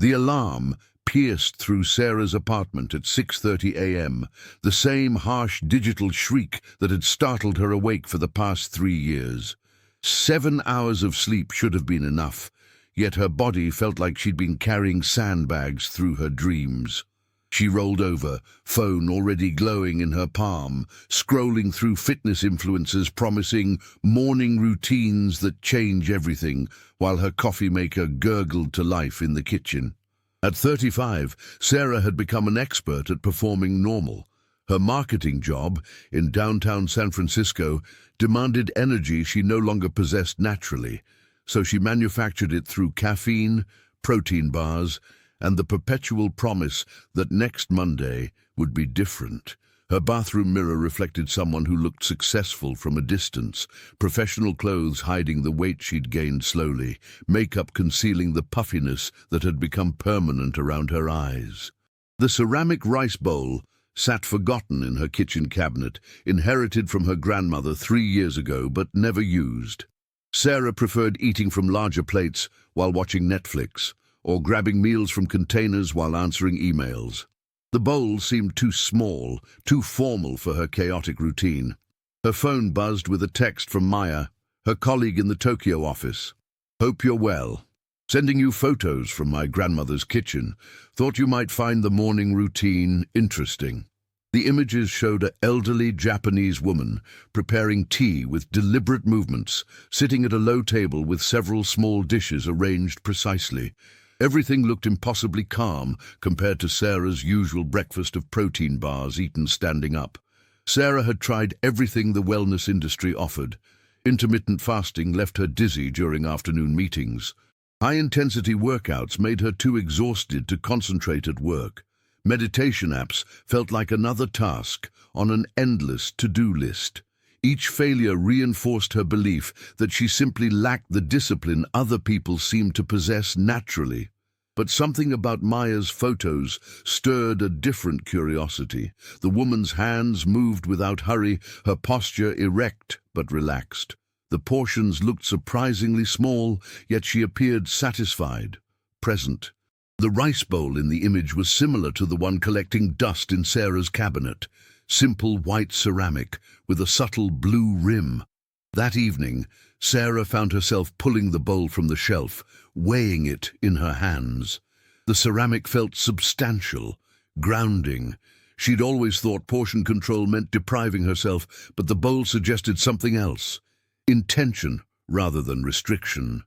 The alarm pierced through Sarah's apartment at 6:30 a.m., the same harsh digital shriek that had startled her awake for the past 3 years. 7 hours of sleep should have been enough, yet her body felt like she'd been carrying sandbags through her dreams. She rolled over, phone already glowing in her palm, scrolling through fitness influencers promising morning routines that change everything, while her coffee maker gurgled to life in the kitchen. At 35, Sarah had become an expert at performing normal. Her marketing job in downtown San Francisco demanded energy she no longer possessed naturally, so she manufactured it through caffeine, protein bars, and the perpetual promise that next Monday would be different. Her bathroom mirror reflected someone who looked successful from a distance, professional clothes hiding the weight she'd gained slowly, makeup concealing the puffiness that had become permanent around her eyes. The ceramic rice bowl sat forgotten in her kitchen cabinet, inherited from her grandmother 3 years ago but never used. Sarah preferred eating from larger plates while watching Netflix, or grabbing meals from containers while answering emails. The bowl seemed too small, too formal for her chaotic routine. Her phone buzzed with a text from Maya, her colleague in the Tokyo office. "Hope you're well. Sending you photos from my grandmother's kitchen. Thought you might find the morning routine interesting." The images showed an elderly Japanese woman preparing tea with deliberate movements, sitting at a low table with several small dishes arranged precisely. Everything looked impossibly calm compared to Sarah's usual breakfast of protein bars eaten standing up. Sarah had tried everything the wellness industry offered. Intermittent fasting left her dizzy during afternoon meetings. High-intensity workouts made her too exhausted to concentrate at work. Meditation apps felt like another task on an endless to-do list. Each failure reinforced her belief that she simply lacked the discipline other people seemed to possess naturally. But something about Maya's photos stirred a different curiosity. The woman's hands moved without hurry, her posture erect but relaxed. The portions looked surprisingly small, yet she appeared satisfied, present. The rice bowl in the image was similar to the one collecting dust in Sarah's cabinet. Simple white ceramic with a subtle blue rim. That evening, Sarah found herself pulling the bowl from the shelf, weighing it in her hands. The ceramic felt substantial, grounding. She'd always thought portion control meant depriving herself, but the bowl suggested something else. Intention rather than restriction.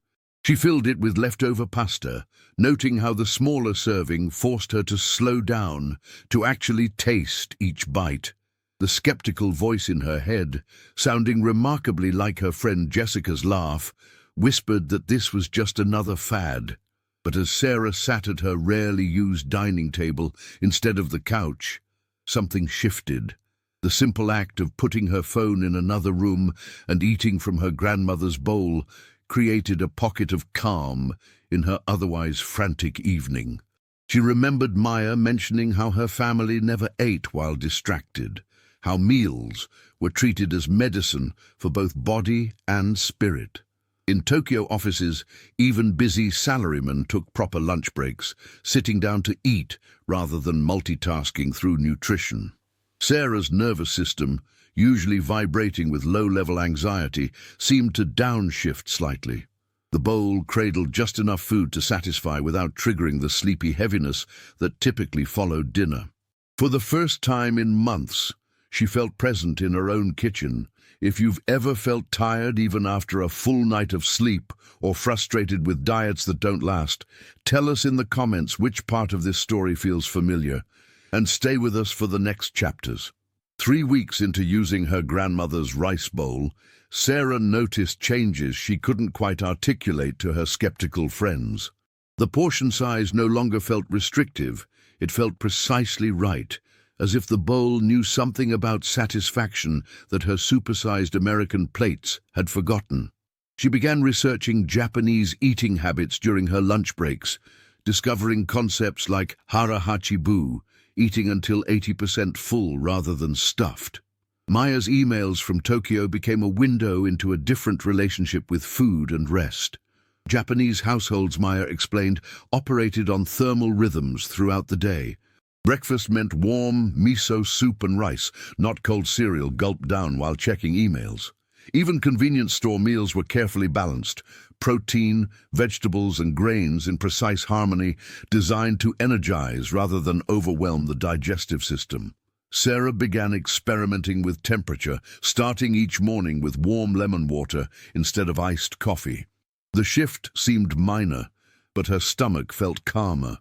She filled it with leftover pasta, noting how the smaller serving forced her to slow down, to actually taste each bite. The skeptical voice in her head, sounding remarkably like her friend Jessica's laugh, whispered that this was just another fad. But as Sarah sat at her rarely used dining table instead of the couch, something shifted. The simple act of putting her phone in another room and eating from her grandmother's bowl created a pocket of calm in her otherwise frantic evening. She remembered Maya mentioning how her family never ate while distracted, how meals were treated as medicine for both body and spirit. In Tokyo offices, even busy salarymen took proper lunch breaks, sitting down to eat rather than multitasking through nutrition. Sarah's nervous system, usually vibrating with low-level anxiety, seemed to downshift slightly. The bowl cradled just enough food to satisfy without triggering the sleepy heaviness that typically followed dinner. For the first time in months, she felt present in her own kitchen. If you've ever felt tired even after a full night of sleep or frustrated with diets that don't last, tell us in the comments which part of this story feels familiar, and stay with us for the next chapters. 3 weeks into using her grandmother's rice bowl, Sarah noticed changes she couldn't quite articulate to her skeptical friends. The portion size no longer felt restrictive, it felt precisely right, as if the bowl knew something about satisfaction that her supersized American plates had forgotten. She began researching Japanese eating habits during her lunch breaks, discovering concepts like hara hachibu, eating until 80% full rather than stuffed. Maya's emails from Tokyo became a window into a different relationship with food and rest. Japanese households, Maya explained, operated on thermal rhythms throughout the day. Breakfast meant warm miso soup and rice, not cold cereal gulped down while checking emails. Even convenience store meals were carefully balanced. Protein, vegetables and grains in precise harmony, designed to energize rather than overwhelm the digestive system. Sarah began experimenting with temperature, starting each morning with warm lemon water instead of iced coffee. The shift seemed minor, but her stomach felt calmer,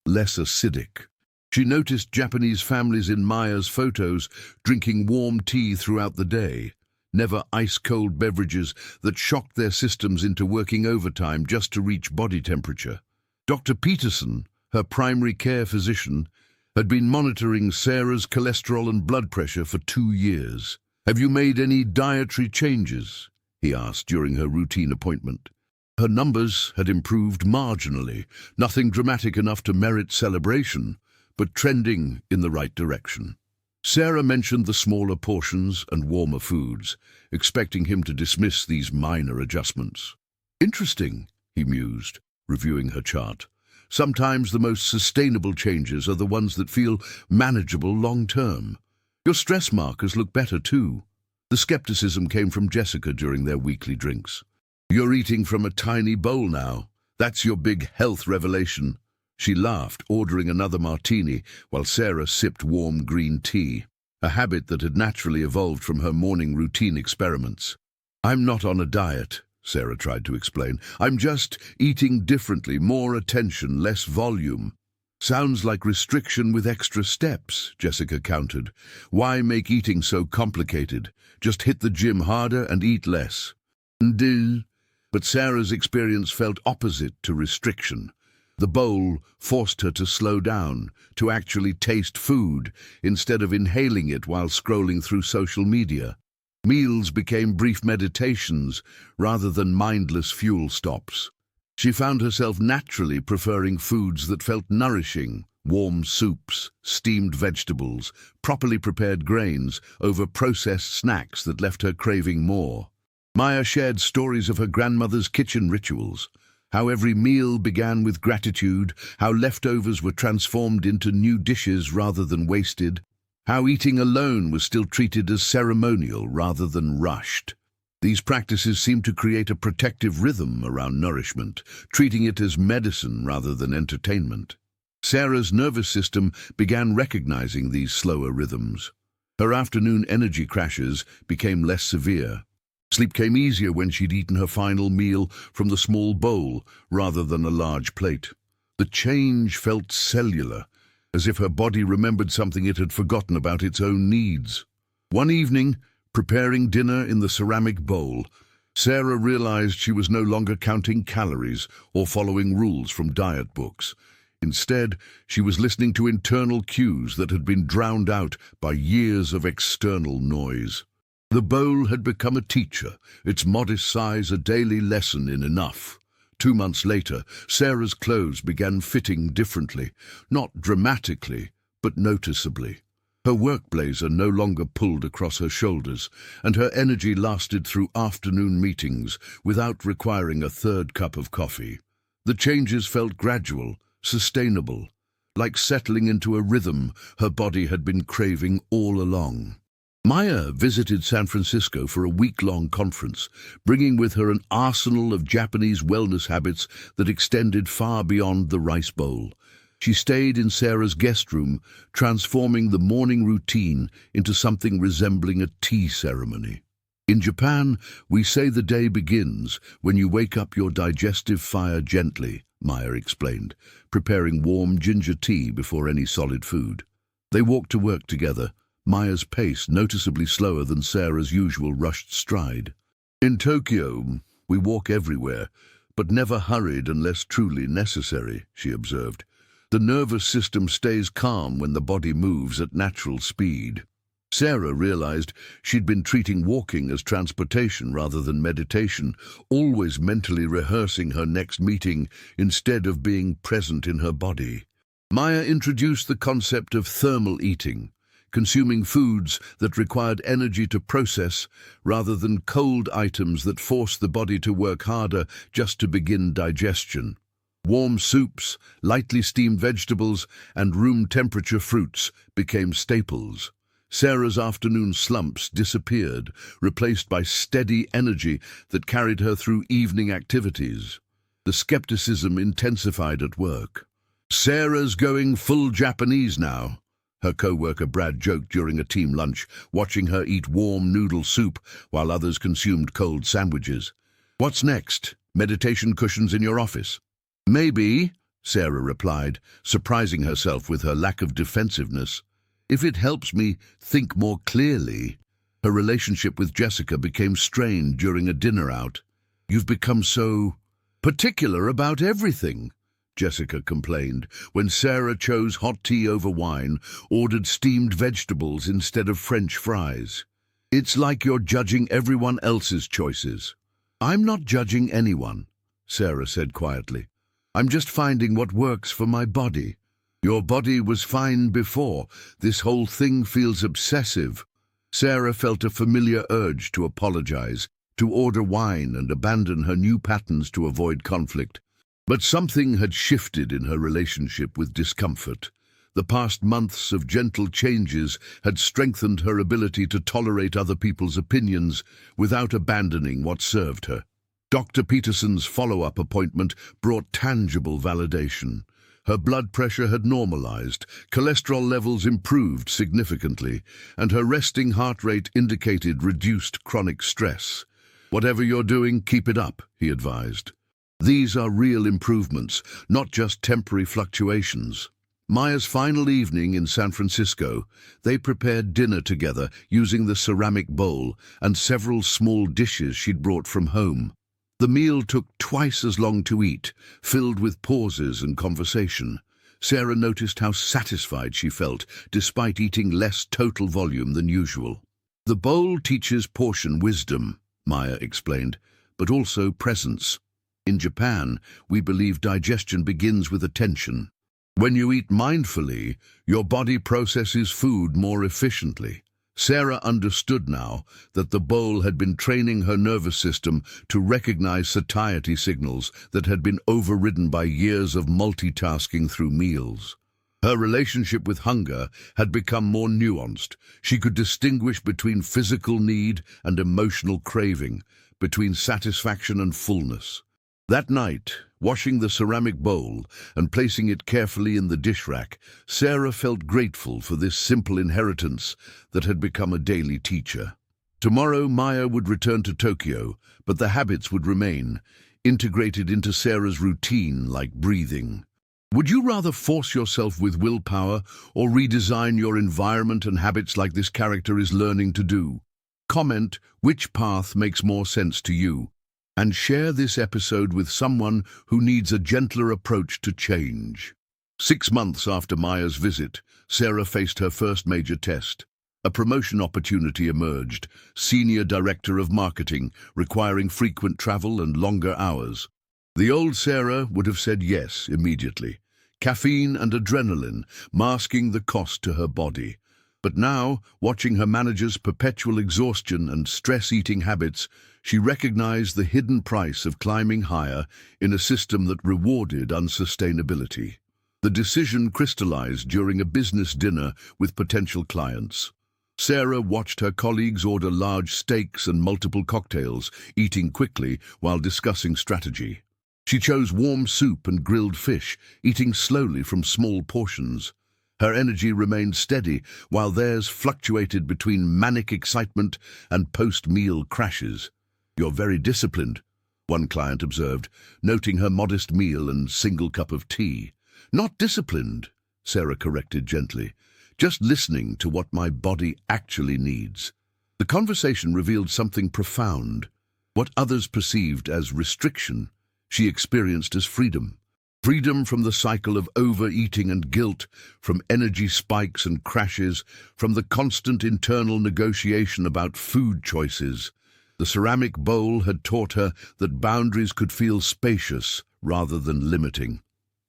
less acidic. She noticed Japanese families in Maya's photos drinking warm tea throughout the day, never ice-cold beverages that shocked their systems into working overtime just to reach body temperature. Dr. Peterson, her primary care physician, had been monitoring Sarah's cholesterol and blood pressure for 2 years. "Have you made any dietary changes?" he asked during her routine appointment. Her numbers had improved marginally, nothing dramatic enough to merit celebration, but trending in the right direction. Sarah mentioned the smaller portions and warmer foods, expecting him to dismiss these minor adjustments. "Interesting," he mused, reviewing her chart. "Sometimes the most sustainable changes are the ones that feel manageable long-term. Your stress markers look better too." The skepticism came from Jessica during their weekly drinks. "You're eating from a tiny bowl now. That's your big health revelation." She laughed, ordering another martini while Sarah sipped warm green tea, a habit that had naturally evolved from her morning routine experiments. "I'm not on a diet," Sarah tried to explain. "I'm just eating differently, more attention, less volume." "Sounds like restriction with extra steps," Jessica countered. "Why make eating so complicated? Just hit the gym harder and eat less." "Do." But Sarah's experience felt opposite to restriction. The bowl forced her to slow down, to actually taste food, instead of inhaling it while scrolling through social media. Meals became brief meditations rather than mindless fuel stops. She found herself naturally preferring foods that felt nourishing, warm soups, steamed vegetables, properly prepared grains, over processed snacks that left her craving more. Maya shared stories of her grandmother's kitchen rituals, how every meal began with gratitude, how leftovers were transformed into new dishes rather than wasted, how eating alone was still treated as ceremonial rather than rushed. These practices seemed to create a protective rhythm around nourishment, treating it as medicine rather than entertainment. Sarah's nervous system began recognizing these slower rhythms. Her afternoon energy crashes became less severe. Sleep came easier when she'd eaten her final meal from the small bowl rather than a large plate. The change felt cellular, as if her body remembered something it had forgotten about its own needs. One evening, preparing dinner in the ceramic bowl, Sarah realized she was no longer counting calories or following rules from diet books. Instead, she was listening to internal cues that had been drowned out by years of external noise. The bowl had become a teacher, its modest size a daily lesson in enough. 2 months later, Sarah's clothes began fitting differently, not dramatically, but noticeably. Her work blazer no longer pulled across her shoulders, and her energy lasted through afternoon meetings without requiring a third cup of coffee. The changes felt gradual, sustainable, like settling into a rhythm her body had been craving all along. Maya visited San Francisco for a week-long conference, bringing with her an arsenal of Japanese wellness habits that extended far beyond the rice bowl. She stayed in Sarah's guest room, transforming the morning routine into something resembling a tea ceremony. "In Japan, we say the day begins when you wake up your digestive fire gently," Maya explained, preparing warm ginger tea before any solid food. They walked to work together, Maya's pace noticeably slower than Sarah's usual rushed stride. "In Tokyo, we walk everywhere, but never hurried unless truly necessary," she observed. "The nervous system stays calm when the body moves at natural speed." Sarah realized she'd been treating walking as transportation rather than meditation, always mentally rehearsing her next meeting instead of being present in her body. Maya introduced the concept of thermal eating, consuming foods that required energy to process rather than cold items that forced the body to work harder just to begin digestion. Warm soups, lightly steamed vegetables, and room-temperature fruits became staples. Sarah's afternoon slumps disappeared, replaced by steady energy that carried her through evening activities. The skepticism intensified at work. "Sarah's going full Japanese now," her co-worker Brad joked during a team lunch, watching her eat warm noodle soup while others consumed cold sandwiches. "What's next? Meditation cushions in your office?" "Maybe," Sarah replied, surprising herself with her lack of defensiveness. "If it helps me think more clearly." Her relationship with Jessica became strained during a dinner out. "You've become so particular about everything," Jessica complained, when Sarah chose hot tea over wine, ordered steamed vegetables instead of French fries. "It's like you're judging everyone else's choices." "I'm not judging anyone," Sarah said quietly. "I'm just finding what works for my body." "Your body was fine before. This whole thing feels obsessive." Sarah felt a familiar urge to apologize, to order wine and abandon her new patterns to avoid conflict. But something had shifted in her relationship with discomfort. The past months of gentle changes had strengthened her ability to tolerate other people's opinions without abandoning what served her. Dr. Peterson's follow-up appointment brought tangible validation. Her blood pressure had normalized, cholesterol levels improved significantly, and her resting heart rate indicated reduced chronic stress. "Whatever you're doing, keep it up," he advised. "These are real improvements, not just temporary fluctuations." Maya's final evening in San Francisco, they prepared dinner together using the ceramic bowl and several small dishes she'd brought from home. The meal took twice as long to eat, filled with pauses and conversation. Sarah noticed how satisfied she felt, despite eating less total volume than usual. "The bowl teaches portion wisdom," Maya explained, "but also presence. In Japan, we believe digestion begins with attention. When you eat mindfully, your body processes food more efficiently." Sarah understood now that the bowl had been training her nervous system to recognize satiety signals that had been overridden by years of multitasking through meals. Her relationship with hunger had become more nuanced. She could distinguish between physical need and emotional craving, between satisfaction and fullness. That night, washing the ceramic bowl and placing it carefully in the dish rack, Sarah felt grateful for this simple inheritance that had become a daily teacher. Tomorrow, Maya would return to Tokyo, but the habits would remain, integrated into Sarah's routine like breathing. Would you rather force yourself with willpower or redesign your environment and habits like this character is learning to do? Comment which path makes more sense to you, and share this episode with someone who needs a gentler approach to change. 6 months after Maya's visit, Sarah faced her first major test. A promotion opportunity emerged, Senior Director of Marketing, requiring frequent travel and longer hours. The old Sarah would have said yes immediately. Caffeine and adrenaline masking the cost to her body. But now, watching her manager's perpetual exhaustion and stress-eating habits, she recognized the hidden price of climbing higher in a system that rewarded unsustainability. The decision crystallized during a business dinner with potential clients. Sarah watched her colleagues order large steaks and multiple cocktails, eating quickly while discussing strategy. She chose warm soup and grilled fish, eating slowly from small portions. Her energy remained steady, while theirs fluctuated between manic excitement and post-meal crashes. "You're very disciplined," one client observed, noting her modest meal and single cup of tea. "Not disciplined," Sarah corrected gently, "just listening to what my body actually needs." The conversation revealed something profound. What others perceived as restriction, she experienced as freedom. Freedom from the cycle of overeating and guilt, from energy spikes and crashes, from the constant internal negotiation about food choices. The ceramic bowl had taught her that boundaries could feel spacious rather than limiting.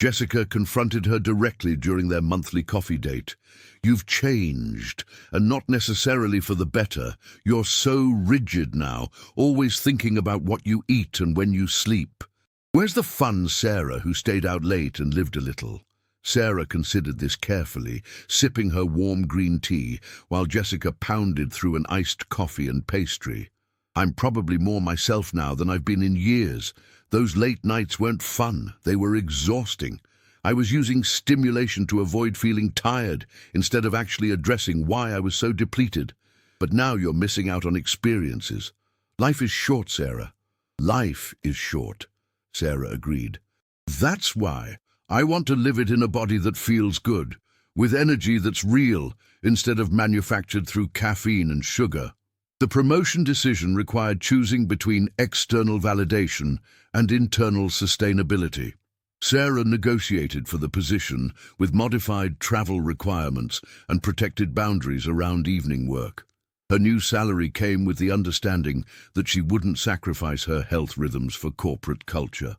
Jessica confronted her directly during their monthly coffee date. "You've changed, and not necessarily for the better. You're so rigid now, always thinking about what you eat and when you sleep." "Where's the fun Sarah, who stayed out late and lived a little?" Sarah considered this carefully, sipping her warm green tea, while Jessica pounded through an iced coffee and pastry. "I'm probably more myself now than I've been in years. Those late nights weren't fun, they were exhausting. I was using stimulation to avoid feeling tired, instead of actually addressing why I was so depleted. But now you're missing out on experiences. Life is short, Sarah. Life is short," Sarah agreed. "That's why I want to live it in a body that feels good, with energy that's real, instead of manufactured through caffeine and sugar." The promotion decision required choosing between external validation and internal sustainability. Sarah negotiated for the position with modified travel requirements and protected boundaries around evening work. Her new salary came with the understanding that she wouldn't sacrifice her health rhythms for corporate culture.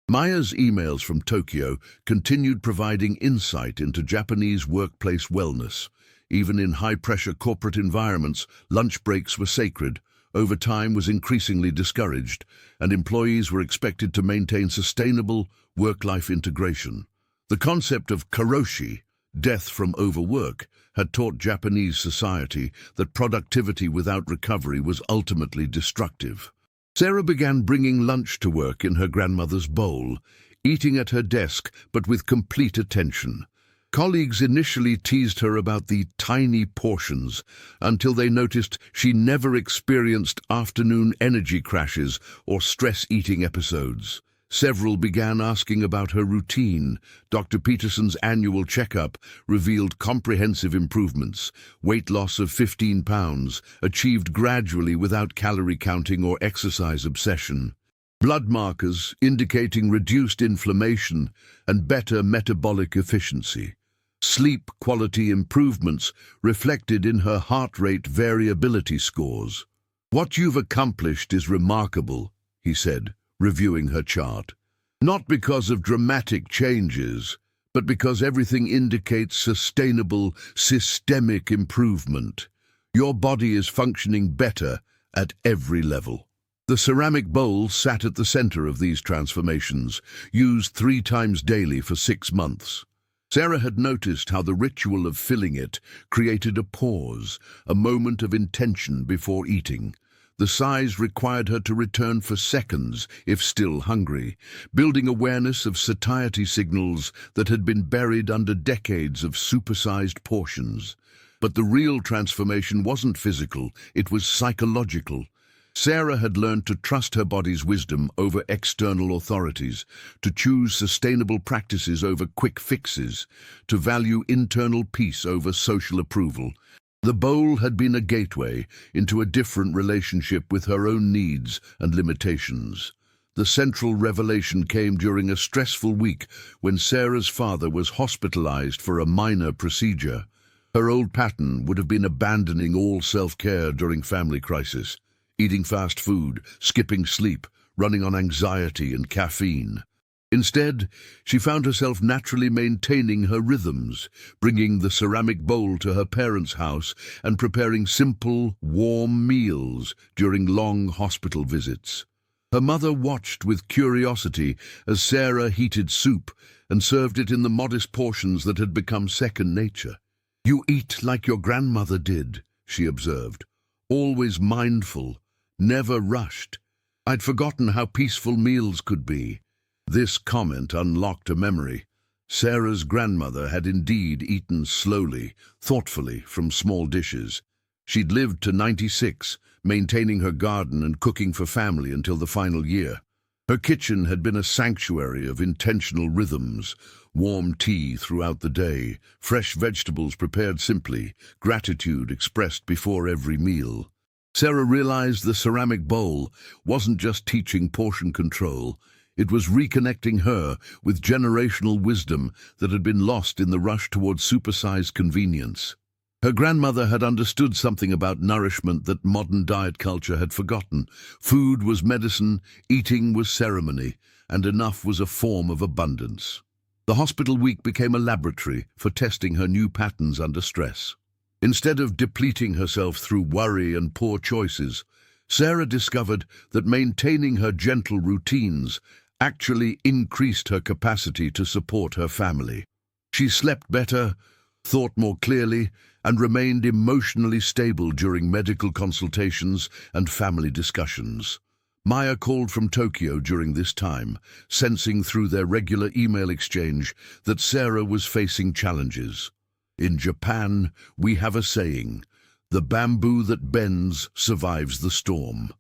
Maya's emails from Tokyo continued providing insight into Japanese workplace wellness. Even in high-pressure corporate environments, lunch breaks were sacred, overtime was increasingly discouraged, and employees were expected to maintain sustainable work-life integration. The concept of karoshi, death from overwork, had taught Japanese society that productivity without recovery was ultimately destructive. Sarah began bringing lunch to work in her grandmother's bowl, eating at her desk but with complete attention. Colleagues initially teased her about the tiny portions until they noticed she never experienced afternoon energy crashes or stress-eating episodes. Several began asking about her routine. Dr. Peterson's annual checkup revealed comprehensive improvements. Weight loss of 15 pounds, achieved gradually without calorie counting or exercise obsession. Blood markers indicating reduced inflammation and better metabolic efficiency. Sleep quality improvements reflected in her heart rate variability scores. "What you've accomplished is remarkable," he said, reviewing her chart. "Not because of dramatic changes, but because everything indicates sustainable, systemic improvement. Your body is functioning better at every level." The ceramic bowl sat at the center of these transformations, used 3 times daily for 6 months. Sarah had noticed how the ritual of filling it created a pause, a moment of intention before eating. The size required her to return for seconds, if still hungry, building awareness of satiety signals that had been buried under decades of supersized portions. But the real transformation wasn't physical, it was psychological. Sarah had learned to trust her body's wisdom over external authorities, to choose sustainable practices over quick fixes, to value internal peace over social approval. The bowl had been a gateway into a different relationship with her own needs and limitations. The central revelation came during a stressful week when Sarah's father was hospitalized for a minor procedure. Her old pattern would have been abandoning all self-care during family crisis, eating fast food, skipping sleep, running on anxiety and caffeine. Instead, she found herself naturally maintaining her rhythms, bringing the ceramic bowl to her parents' house and preparing simple, warm meals during long hospital visits. Her mother watched with curiosity as Sarah heated soup and served it in the modest portions that had become second nature. "You eat like your grandmother did," she observed, "always mindful, never rushed. I'd forgotten how peaceful meals could be." This comment unlocked a memory. Sarah's grandmother had indeed eaten slowly, thoughtfully, from small dishes. She'd lived to 96, maintaining her garden and cooking for family until the final year. Her kitchen had been a sanctuary of intentional rhythms, warm tea throughout the day, fresh vegetables prepared simply, gratitude expressed before every meal. Sarah realized the ceramic bowl wasn't just teaching portion control, it was reconnecting her with generational wisdom that had been lost in the rush towards supersized convenience. Her grandmother had understood something about nourishment that modern diet culture had forgotten. Food was medicine, eating was ceremony, and enough was a form of abundance. The hospital week became a laboratory for testing her new patterns under stress. Instead of depleting herself through worry and poor choices, Sarah discovered that maintaining her gentle routines actually increased her capacity to support her family. She slept better, thought more clearly, and remained emotionally stable during medical consultations and family discussions. Maya called from Tokyo during this time, sensing through their regular email exchange that Sarah was facing challenges. In Japan, we have a saying, "The bamboo that bends survives the storm."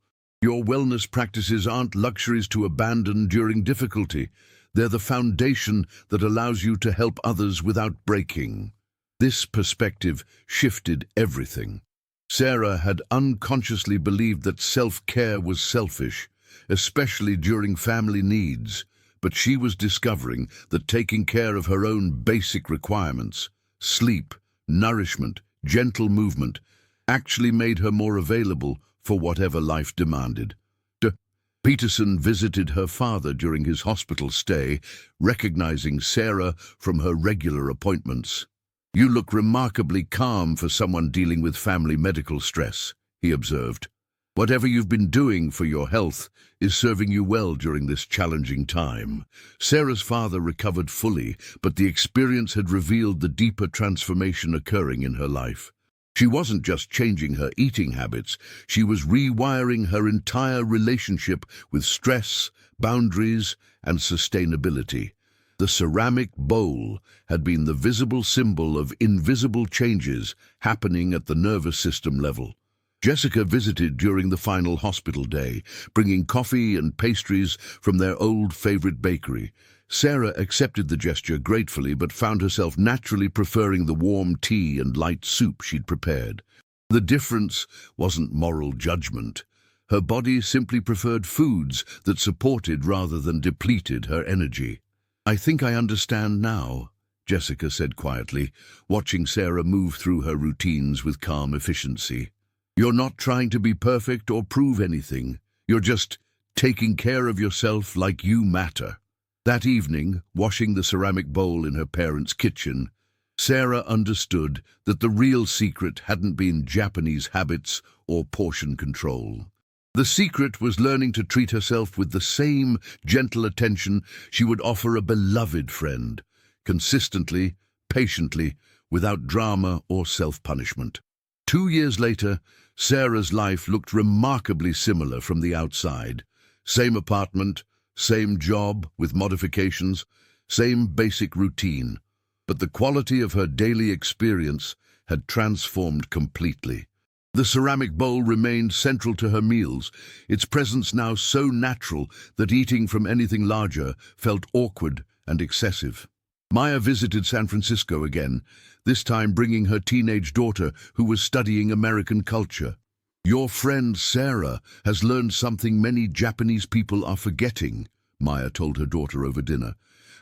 Your wellness practices aren't luxuries to abandon during difficulty. They're the foundation that allows you to help others without breaking. This perspective shifted everything. Sarah had unconsciously believed that self-care was selfish, especially during family needs, but she was discovering that taking care of her own basic requirements, sleep, nourishment, gentle movement, actually made her more available for whatever life demanded. Peterson visited her father during his hospital stay, recognizing Sarah from her regular appointments. "You look remarkably calm for someone dealing with family medical stress," he observed. "Whatever you've been doing for your health is serving you well during this challenging time." Sarah's father recovered fully, but the experience had revealed the deeper transformation occurring in her life. She wasn't just changing her eating habits, she was rewiring her entire relationship with stress, boundaries, and sustainability. The ceramic bowl had been the visible symbol of invisible changes happening at the nervous system level. Jessica visited during the final hospital day, bringing coffee and pastries from their old favorite bakery. Sarah accepted the gesture gratefully but found herself naturally preferring the warm tea and light soup she'd prepared. The difference wasn't moral judgment. Her body simply preferred foods that supported rather than depleted her energy. "I think I understand now," Jessica said quietly, watching Sarah move through her routines with calm efficiency. "You're not trying to be perfect or prove anything. You're just taking care of yourself like you matter." That evening, washing the ceramic bowl in her parents' kitchen, Sarah understood that the real secret hadn't been Japanese habits or portion control. The secret was learning to treat herself with the same gentle attention she would offer a beloved friend, consistently, patiently, without drama or self-punishment. 2 years later, Sarah's life looked remarkably similar from the outside. Same apartment, same job with modifications, same basic routine. But the quality of her daily experience had transformed completely. The ceramic bowl remained central to her meals, its presence now so natural that eating from anything larger felt awkward and excessive. Maya visited San Francisco again, this time bringing her teenage daughter who was studying American culture. "Your friend Sarah has learned something many Japanese people are forgetting," Maya told her daughter over dinner.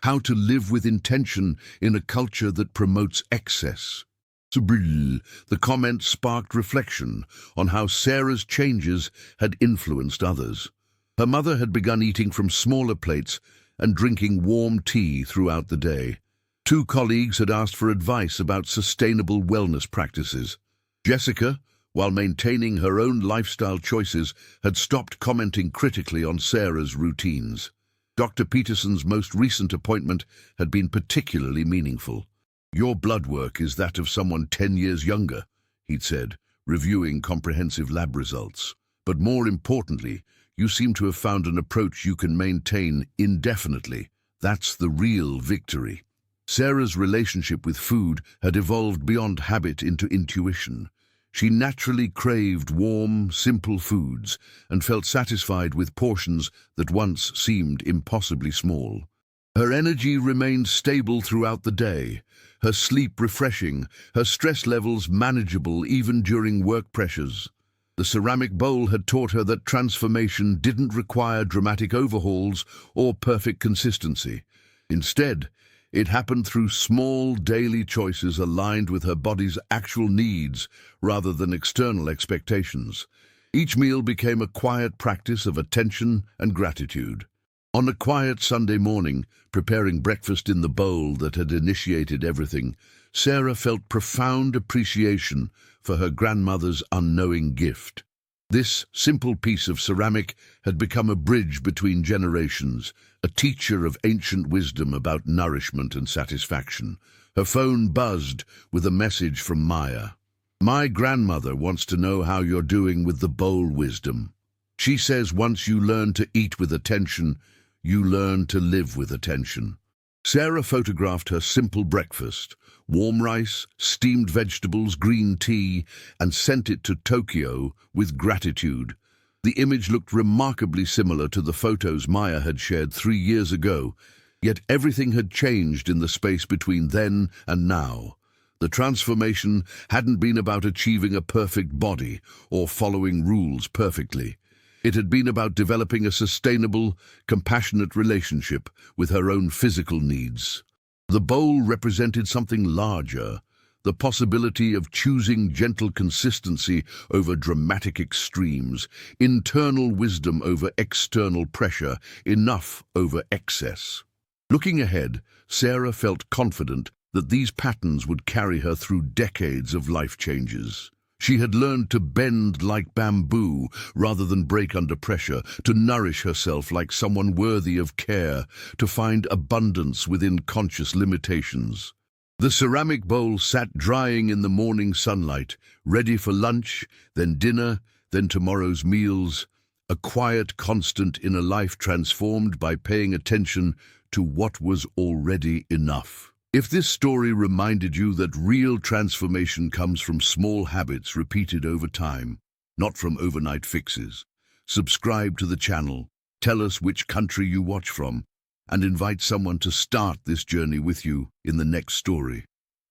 "How to live with intention in a culture that promotes excess." The comment sparked reflection on how Sarah's changes had influenced others. Her mother had begun eating from smaller plates and drinking warm tea throughout the day. 2 colleagues had asked for advice about sustainable wellness practices. Jessica, while maintaining her own lifestyle choices, had stopped commenting critically on Sarah's routines. Dr. Peterson's most recent appointment had been particularly meaningful. "Your blood work is that of someone 10 years younger," he'd said, reviewing comprehensive lab results. "But more importantly, you seem to have found an approach you can maintain indefinitely. That's the real victory." Sarah's relationship with food had evolved beyond habit into intuition. She naturally craved warm, simple foods and felt satisfied with portions that once seemed impossibly small. Her energy remained stable throughout the day, her sleep refreshing, her stress levels manageable even during work pressures. The ceramic bowl had taught her that transformation didn't require dramatic overhauls or perfect consistency. Instead, it happened through small daily choices aligned with her body's actual needs rather than external expectations. Each meal became a quiet practice of attention and gratitude. On a quiet Sunday morning, preparing breakfast in the bowl that had initiated everything, Sarah felt profound appreciation for her grandmother's unknowing gift. This simple piece of ceramic had become a bridge between generations, a teacher of ancient wisdom about nourishment and satisfaction. Her phone buzzed with a message from Maya. "My grandmother wants to know how you're doing with the bowl wisdom. She says once you learn to eat with attention, you learn to live with attention." Sarah photographed her simple breakfast, warm rice, steamed vegetables, green tea, and sent it to Tokyo with gratitude. The image looked remarkably similar to the photos Maya had shared 3 years ago, yet everything had changed in the space between then and now. The transformation hadn't been about achieving a perfect body or following rules perfectly. It had been about developing a sustainable, compassionate relationship with her own physical needs. The bowl represented something larger, the possibility of choosing gentle consistency over dramatic extremes, internal wisdom over external pressure, enough over excess. Looking ahead, Sarah felt confident that these patterns would carry her through decades of life changes. She had learned to bend like bamboo rather than break under pressure, to nourish herself like someone worthy of care, to find abundance within conscious limitations. The ceramic bowl sat drying in the morning sunlight, ready for lunch, then dinner, then tomorrow's meals, a quiet constant in a life transformed by paying attention to what was already enough. If this story reminded you that real transformation comes from small habits repeated over time, not from overnight fixes, subscribe to the channel, tell us which country you watch from, and invite someone to start this journey with you in the next story.